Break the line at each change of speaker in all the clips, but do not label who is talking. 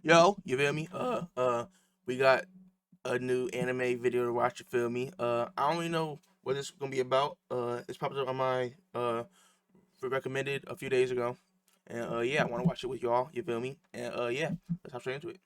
Yo, you feel me? We got a new anime video to watch. You feel me? I don't really know what this is gonna be about. It's popped up on my recommended a few days ago, and yeah, I want to watch it with y'all. You feel me? And yeah, let's hop straight into it.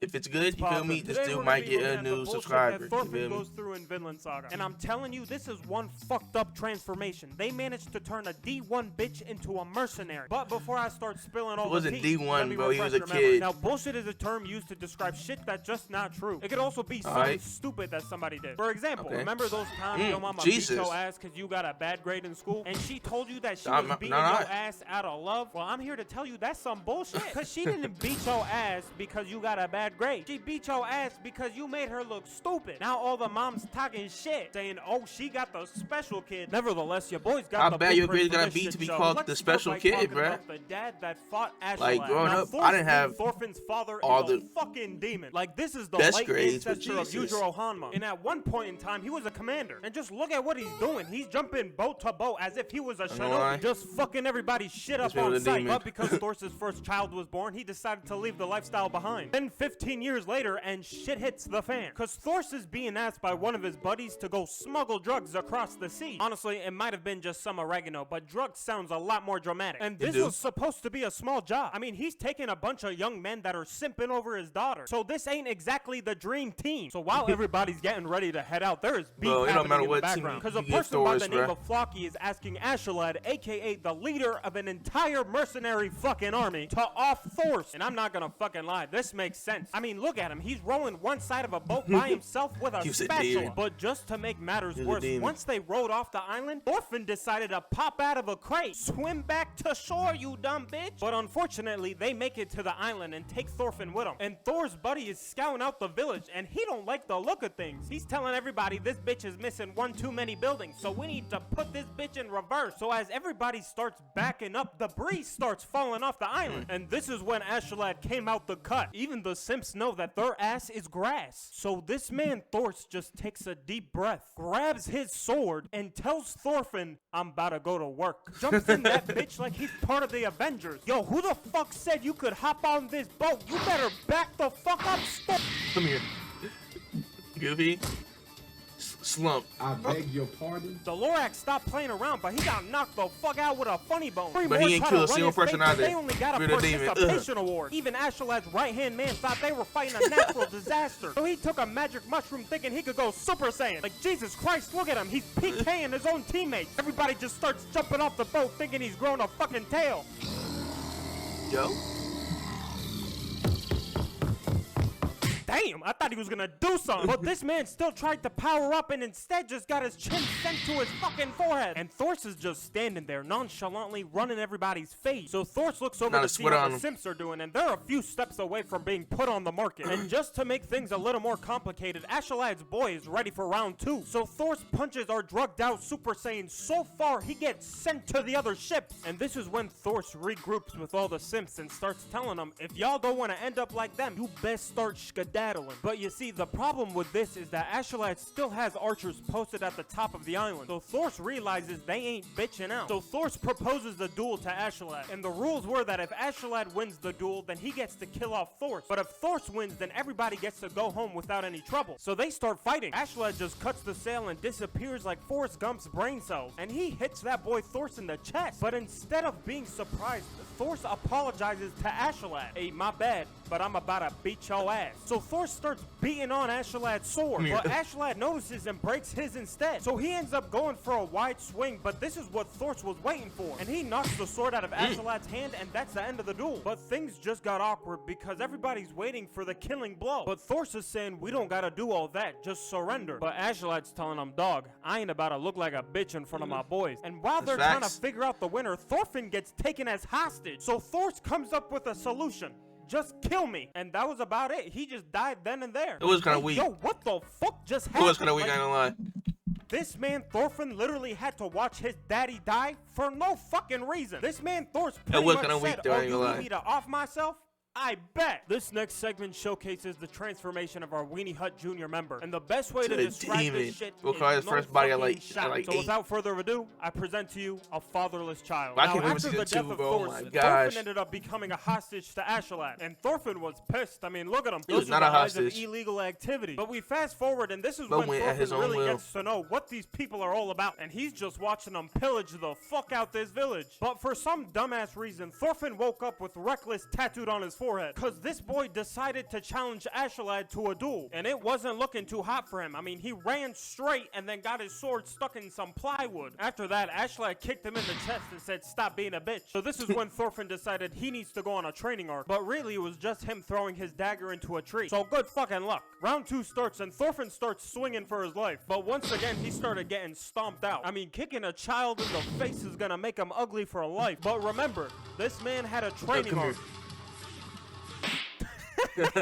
If it's good, you feel me? This dude might get a new subscriber. You
Thorfinn
feel me?
goes through in Vinland Saga. And I'm telling you, this is one fucked up transformation. They managed to turn a D1 bitch into a mercenary. But before I start spilling all
It wasn't
the tea,
D1, bro. He was a kid.
Now, bullshit is a term used to describe shit that's just not true. It could also be something stupid that somebody did. For example, remember those times your mama beat your ass because you got a bad grade in school? And she told you that she was beating your ass out of love? Well, I'm here to tell you that's some bullshit. Because she didn't beat your ass because you got a bad grade. She beat your ass because you made her look stupid. Now all the moms talking shit, saying, oh, she got the special kid. Nevertheless, your boys got the
bad your grade
got
to beat to be called the special kid, bruh.
The dad that fought Ashland.
Like growing up, I didn't have
Thorfinn's father
all
is a
the
fucking demon. Like this is the
best
late
grades
ancestor of Yujiro Hanma. And at one point in time, he was a commander. And just look at what he's doing. He's jumping boat to boat as if he was a shinobi, just fucking everybody's shit up on sight. But because Thor's first child was born, he decided to leave the lifestyle behind. Then 15 years later, and shit hits the fan. Cause Thor's is being asked by one of his buddies to go smuggle drugs across the sea. Honestly, it might have been just some oregano, but drugs sounds a lot more dramatic. And this was supposed to be a small job. I mean, he's taking a bunch of young men that are simping over his daughter. So this ain't exactly the dream team. So while everybody's getting ready to head out, there is beef happening in the background. Cause a person by the name of Flocky is asking Ashland, aka the leader of an entire mercenary fucking army, to off Thor. And I'm not gonna fucking lie, this makes sense. I mean, look at him. He's rolling one side of a boat by himself with a spatula. But just to make matters worse, once they rode off the island, Thorfinn decided to pop out of a crate. Swim back to shore, you dumb bitch. But unfortunately, they make it to the island and take Thorfinn with them. And Thor's buddy is scouting out the village, and he don't like the look of things. He's telling everybody this bitch is missing one too many buildings, so we need to put this bitch in reverse. So as everybody starts backing up, debris starts falling off the island. And this is when Ashland came out the cut. Even the simps know that their ass is grass. So this man Thors just takes a deep breath, grabs his sword, and tells Thorfinn, I'm about to go to work. Jumps in that bitch like he's part of the Avengers. Yo, who the fuck said you could hop on this boat? You better back the fuck up.
Come here. Goofy. Slump.
I beg your pardon?
The Lorax stopped playing around, but he got knocked the fuck out with a funny bone.
But he ain't killed a single person either.
They only got a participation award. Even Ashland's right-hand man thought they were fighting a natural disaster. So he took a magic mushroom thinking he could go Super Saiyan. Like, Jesus Christ, look at him. He's PKing his own teammates. Everybody just starts jumping off the boat thinking he's grown a fucking tail.
Yo.
Damn, I thought he was gonna do something. But this man still tried to power up and instead just got his chin sent to his fucking forehead. And Thors is just standing there nonchalantly running everybody's face. So Thors looks over to see what the simps are doing, and they're a few steps away from being put on the market. And just to make things a little more complicated, Ashlad's boy is ready for round 2. So Thors punches our drugged out Super Saiyan so far he gets sent to the other ships. And this is when Thors regroups with all the simps and starts telling them, if y'all don't want to end up like them, you best start skedaddling. But you see, the problem with this is that Ashland still has archers posted at the top of the island. So Thors realizes they ain't bitching out. So Thors proposes the duel to Ashland. And the rules were that if Ashland wins the duel, then he gets to kill off Thors. But if Thors wins, then everybody gets to go home without any trouble. So they start fighting. Ashland just cuts the sail and disappears like Forrest Gump's brain cells. And he hits that boy Thors in the chest. But instead of being surprised, Thors apologizes to Ashland. Hey, my bad, but I'm about to beat your ass. So Thor starts beating on Ashlad's sword, but Ashland notices and breaks his instead. So he ends up going for a wide swing, but this is what Thor was waiting for. And he knocks the sword out of Ashlad's hand, and that's the end of the duel. But things just got awkward because everybody's waiting for the killing blow. But Thor is saying, we don't gotta do all that, just surrender. But Ashlad's telling him, dog, I ain't about to look like a bitch in front of my boys. And while they're trying to figure out the winner, Thorfinn gets taken as hostage. So Thor comes up with a solution. Just kill me. And that was about it. He just died then and there.
It was kind of weak.
Yo, what the fuck just happened?
It was kind of weak, I ain't gonna lie.
This man Thorfinn literally had to watch his daddy die for no fucking reason. This man Thor's pretty much said, oh, you need me to off myself? I bet! This next segment showcases the transformation of our Weenie Hut Jr. member, and the best way to describe this shit
We'll call his
is
first
no
body
fucking
like
shot. So
8.
without further ado, I present to you a fatherless child.
I
Now,
can't wait to
after
see
the
the
death
two,
of
bro. Oh my
Thorfinn,
gosh.
Thorfinn ended up becoming a hostage to Astolat, and Thorfinn was pissed. I mean, look at him.
He was
Those
not
are
a
the eyes of
hostage.
illegal activity. But we fast forward, and this is
But
when
went at his
Thorfinn
own
really
will.
gets to know what these people are all about, and he's just watching them pillage the fuck out this village. But for some dumbass reason, Thorfinn woke up with reckless tattooed on his forehead, cause this boy decided to challenge Astolat to a duel, and it wasn't looking too hot for him. I mean, he ran straight and then got his sword stuck in some plywood. After that, Astolat kicked him in the chest and said, "Stop being a bitch." So this is when Thorfinn decided he needs to go on a training arc, but really it was just him throwing his dagger into a tree. So good fucking luck. Round 2 starts and Thorfinn starts swinging for his life, but once again he started getting stomped out. I mean, kicking a child in the face is gonna make him ugly for life, but remember, this man had a training arc.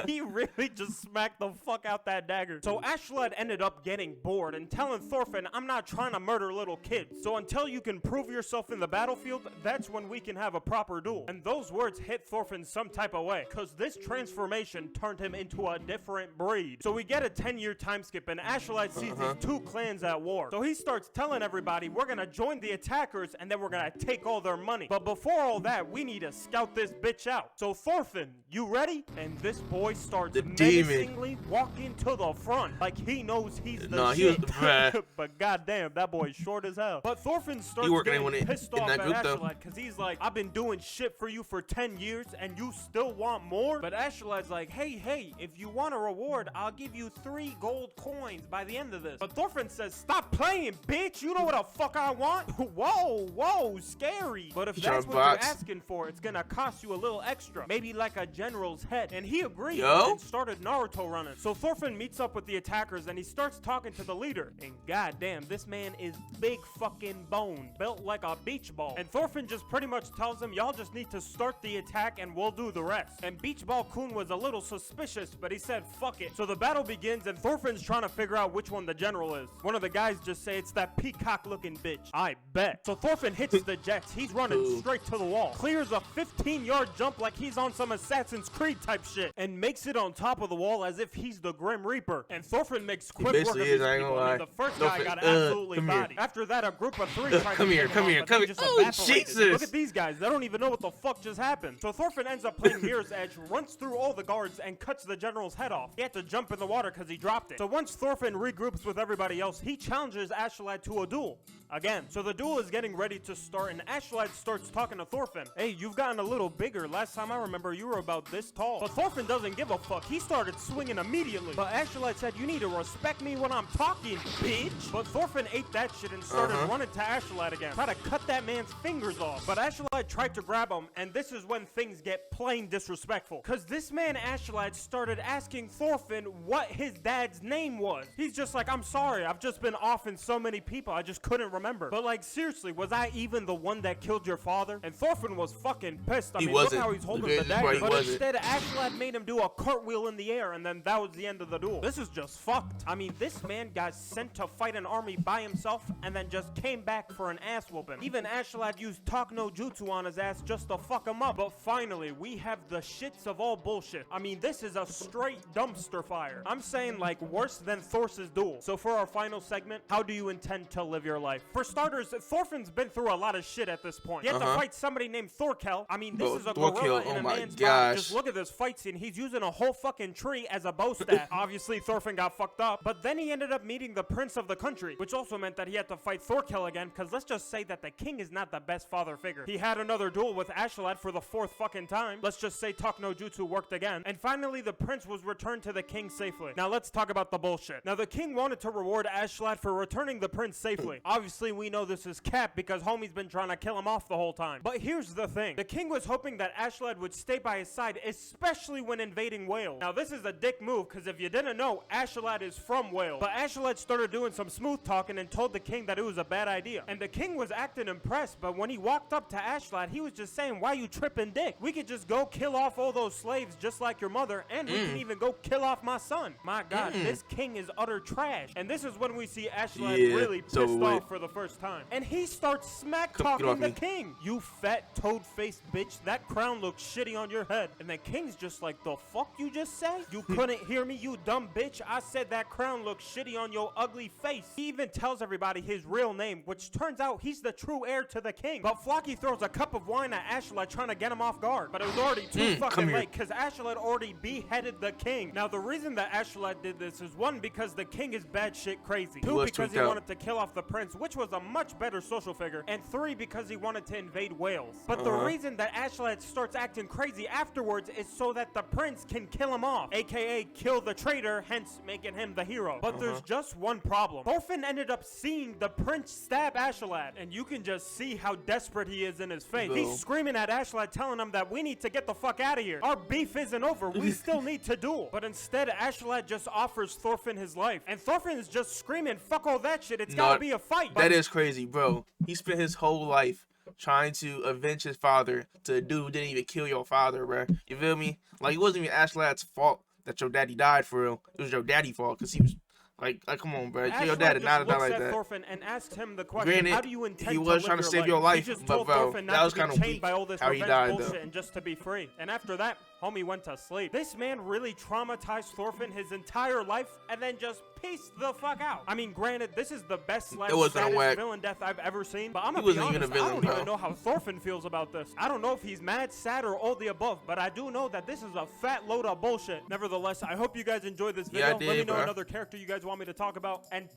He really just smacked the fuck out that dagger. So Astolat ended up getting bored and telling Thorfinn, "I'm not trying to murder little kids. So until you can prove yourself in the battlefield, that's when we can have a proper duel." And those words hit Thorfinn some type of way, cause this transformation turned him into a different breed. So we get a 10-year time skip and Astolat sees these 2 clans at war. So he starts telling everybody, we're gonna join the attackers and then we're gonna take all their money. But before all that, we need to scout this bitch out. So Thorfinn, you ready? And this boy starts menacingly walking to the front like he knows he's the shit. But goddamn, that boy's short as hell. But Thorfinn starts getting pissed off at Astolat because he's like, "I've been doing shit for you for 10 years and you still want more?" But Astolat's like, hey, if you want a reward, I'll give you 3 gold coins by the end of this. But Thorfinn says, "Stop playing, bitch. You know what the fuck I want?" Whoa, scary. But if that's what you're asking for, it's gonna cost you a little extra. Maybe like a general's head. And he agreed and started Naruto running. So Thorfinn meets up with the attackers and he starts talking to the leader. And goddamn, this man is big fucking bone, built like a beach ball. And Thorfinn just pretty much tells him, y'all just need to start the attack and we'll do the rest. And Beach Ball Kun was a little suspicious, but he said fuck it. So the battle begins and Thorfinn's trying to figure out which one the general is. One of the guys just say, "It's that peacock looking bitch." I bet. So Thorfinn hits the jets. He's running straight to the wall. Clears a 15-yard jump like he's on some Assassin's Creed type shit. And makes it on top of the wall as if he's the Grim Reaper. And Thorfinn makes quick work of these people. I mean, the first guy got absolutely bodied. After that, a group of 3 tried to take him on, but he just evaporated. Look at these guys. They don't even know what the fuck just happened. So Thorfinn ends up playing Mirror's Edge, runs through all the guards, and cuts the general's head off. He had to jump in the water because he dropped it. So once Thorfinn regroups with everybody else, he challenges Astolat to a duel. Again. So the duel is getting ready to start, and Astolat starts talking to Thorfinn. "Hey, you've gotten a little bigger. Last time I remember, you were about this tall." But Thorfinn doesn't give a fuck. He started swinging immediately. But Astolat said, "You need to respect me when I'm talking, bitch." But Thorfinn ate that shit and started running to Astolat again. Try to cut that man's fingers off. But Astolat tried to grab him, and this is when things get plain disrespectful. Cause this man Astolat started asking Thorfinn what his dad's name was. He's just like, "I'm sorry, I've just been offing so many people, I just couldn't remember." But like, seriously, was I even the one that killed your father? And Thorfinn was fucking pissed. I mean, look how he's holding the dagger. But instead, Astolat made him do a cartwheel in the air, and then that was the end of the duel. This is just fucked. I mean, this man got sent to fight an army by himself, and then just came back for an ass whooping. Even Astolat used talk no jutsu on his ass just to fuck him up. But finally, we have the shits of all bullshit. I mean, this is a straight dumpster fire. I'm saying, like, worse than Thor's duel. So for our final segment, how do you intend to live your life? For starters, Thorfinn's been through a lot of shit at this point. He had to fight somebody named Thorkel. I mean, this is a gorilla in a man's body. Just look at this fight scene. He's using a whole fucking tree as a bow staff. Obviously, Thorfinn got fucked up. But then he ended up meeting the prince of the country, which also meant that he had to fight Thorkel again, because let's just say that the king is not the best father figure. He had another duel with Astolat for the 4th fucking time. Let's just say talk no jutsu worked again. And finally, the prince was returned to the king safely. Now, let's talk about the bullshit. Now, the king wanted to reward Astolat for returning the prince safely. Obviously, we know this is cap because homie's been trying to kill him off the whole time. But here's the thing. The king was hoping that Astolat would stay by his side, especially when invading Wales. Now, this is a dick move because if you didn't know, Astolat is from Wales. But Astolat started doing some smooth talking and told the king that it was a bad idea. And the king was acting impressed, but when he walked up to Astolat, he was just saying, "Why you tripping dick? We could just go kill off all those slaves just like your mother, and we can even go kill off my son." My God, this king is utter trash. And this is when we see Astolat really pissed off for the the first time. And he starts smack
Come, get
talking
off
the
me.
king. You fat toad-faced bitch, that crown looks shitty on your head. And the king's just like, the fuck you just say? You couldn't hear me, you dumb bitch. I said that crown looks shitty on your ugly face. He even tells everybody his real name, which turns out he's the true heir to the king. But Flocky throws a cup of wine at Ashlet trying to get him off guard. But it was already too fucking late because Ashlet already beheaded the king. Now the reason that Ashlet did this is one, because the king is bad shit crazy. Two, because he wanted to kill off the prince, which was a much better social figure. And three, because he wanted to invade Wales. But the reason that Ashlet starts acting crazy afterwards is so that the prince can kill him off, aka kill the traitor, hence making him the hero. But there's just one problem. Thorfinn ended up seeing the prince stab Ashlet, and you can just see how desperate he is in his face. He's screaming at Ashlet, telling him that we need to get the fuck out of here. Our beef isn't over. We still need to duel. But instead, Ashlet just offers Thorfinn his life. And Thorfinn is just screaming, fuck all that shit. It's gotta be a fight.
That is crazy, bro. He spent his whole life trying to avenge his father to a dude who didn't even kill your father, bro. You feel me? Like, it wasn't even Ashlet's fault that your daddy died for real. It was your daddy's fault because he was like, come on, bro. Your dad did not die like that.
Thorfinn and asked him the question,
Granted,
how do you intend
he was trying to save your life,
he just
but
told
bro,
Thorfinn
that
not
was
to be
kind of
chained
weak
by all this
how he
revenge
died,
bullshit
though.
and just to be free. And after that, homie went to sleep. This man really traumatized Thorfinn his entire life and then just pieced the fuck out. I mean, granted, this is the best / saddest villain death I've ever seen, but I'm gonna be honest, I don't even know how Thorfinn feels about this. I don't know if he's mad, sad, or all the above, but I do know that this is a fat load of bullshit. Nevertheless, I hope you guys enjoyed this video. Let me know another character you guys want me to talk about, and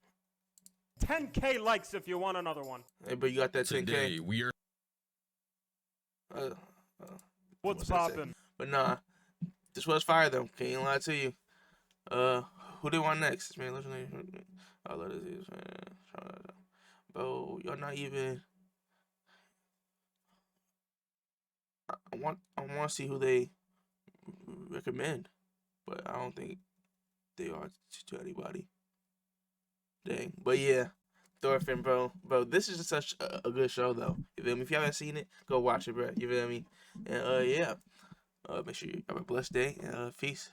10K likes if you want another one.
Hey, but you got that 10K.
Today we are.
What's poppin'?
But nah, this was fire though. Can't lie to you. Who they want next? Man, I love this, man. Bro, y'all not even. I want to see who they recommend, but I don't think they are to anybody. Dang, but yeah, Thorfinn, bro, this is just such a good show though. You feel me? If you haven't seen it, go watch it, bro. You feel me? And yeah, make sure you have a blessed day. And peace.